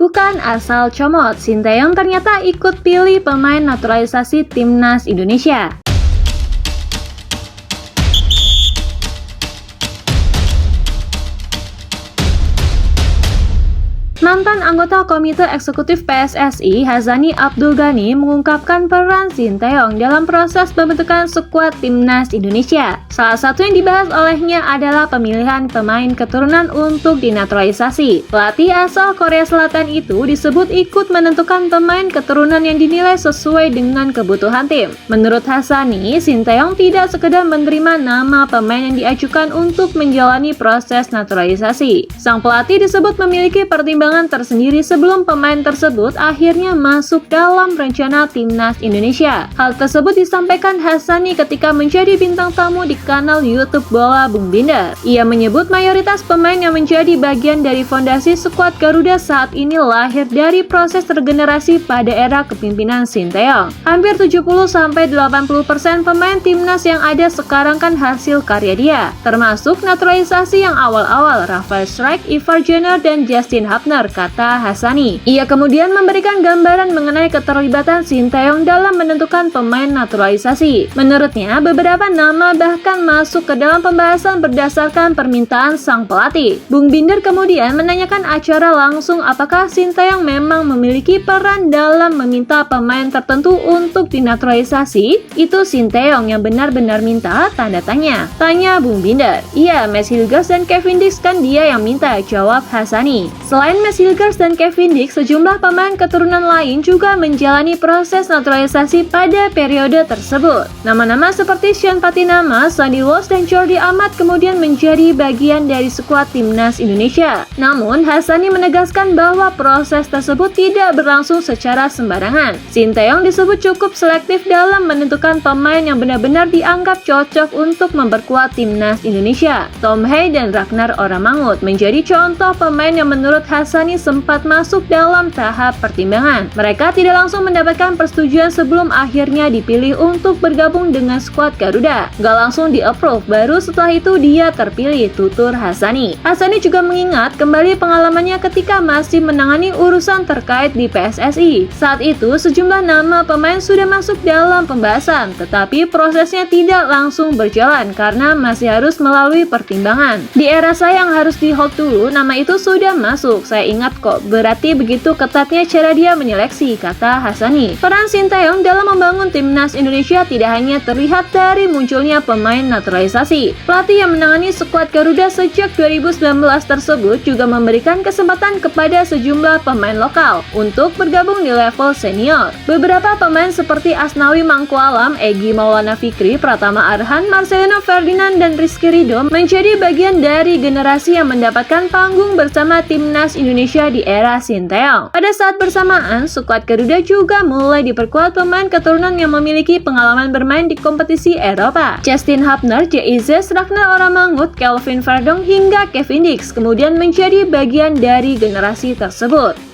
Bukan asal comot, Sinteyong ternyata ikut pilih pemain naturalisasi timnas Indonesia. Mantan anggota Komite Eksekutif PSSI, Hazani Abdul Ghani, mengungkapkan peran Sinteyong dalam proses pembentukan skuad timnas Indonesia. Salah satu yang dibahas olehnya adalah pemilihan pemain keturunan untuk dinaturalisasi. Pelatih asal Korea Selatan itu disebut ikut menentukan pemain keturunan yang dinilai sesuai dengan kebutuhan tim. Menurut Hazani, Sinteyong tidak sekedar menerima nama pemain yang diajukan untuk menjalani proses naturalisasi. Sang pelatih disebut memiliki pertimbangan tersendiri sebelum pemain tersebut akhirnya masuk dalam rencana timnas Indonesia. Hal tersebut disampaikan Hazani ketika menjadi bintang tamu di kanal YouTube Bola Bung Binder. Ia menyebut mayoritas pemain yang menjadi bagian dari fondasi skuad Garuda saat ini lahir dari proses regenerasi pada era kepemimpinan Sinteyong. Hampir 70-80% pemain timnas yang ada sekarang kan hasil karya dia, termasuk naturalisasi yang awal-awal Rafael Strijk, Ivar Jenner, dan Justin Hubner, kata Hazani. Ia kemudian memberikan gambaran mengenai keterlibatan Sinteyong dalam menentukan pemain naturalisasi. Menurutnya, beberapa nama bahkan masuk ke dalam pembahasan berdasarkan permintaan sang pelatih. Bung Binder kemudian menanyakan acara langsung apakah Sinteyong memang memiliki peran dalam meminta pemain tertentu untuk dinaturalisasi. Itu Sinteyong yang benar-benar minta, tanda tanya. Tanya Bung Binder. Iya, Mads Hilgers dan Kevin Dix kan dia yang minta, jawab Hazani. Selain Mads Hilgers dan Kevin Dix, sejumlah pemain keturunan lain juga menjalani proses naturalisasi pada periode tersebut. Nama-nama seperti Sean Patinama, Sandy Walsh, dan Jordi Amat kemudian menjadi bagian dari skuad timnas Indonesia. Namun, Hazani menegaskan bahwa proses tersebut tidak berlangsung secara sembarangan. Sinteyong disebut cukup selektif dalam menentukan pemain yang benar-benar dianggap cocok untuk memperkuat timnas Indonesia. Tom Hey dan Ragnar Oramangut menjadi contoh pemain yang menurut Hazani sempat masuk dalam tahap pertimbangan. Mereka tidak langsung mendapatkan persetujuan sebelum akhirnya dipilih untuk bergabung dengan skuad Garuda. Gak langsung di-approve, baru setelah itu dia terpilih, tutur Hazani. Hazani juga mengingat kembali pengalamannya ketika masih menangani urusan terkait di PSSI. Saat itu, sejumlah nama pemain sudah masuk dalam pembahasan, tetapi prosesnya tidak langsung berjalan karena masih harus melalui pertimbangan. Di era saya yang harus di-hold dulu, nama itu sudah masuk. Saya ingat kok, berarti begitu ketatnya cara dia menyeleksi, kata Hazani. Peran Sinteyong dalam membangun timnas Indonesia tidak hanya terlihat dari munculnya pemain naturalisasi. Pelatih yang menangani skuad Garuda sejak 2019 tersebut juga memberikan kesempatan kepada sejumlah pemain lokal untuk bergabung di level senior. Beberapa pemain seperti Asnawi Mangkualam, Egy Maulana Fikri, Pratama Arhan, Marcelino Ferdinand, dan Rizky Ridho menjadi bagian dari generasi yang mendapatkan panggung bersama timnas Indonesia di era Sinteyong. Pada saat bersamaan, skuad Garuda juga mulai diperkuat pemain keturunan yang memiliki pengalaman bermain di kompetisi Eropa. Justin Hubner, JIZ, Ragnar Oramangut, Kelvin Verdonk, hingga Kevin Dix kemudian menjadi bagian dari generasi tersebut.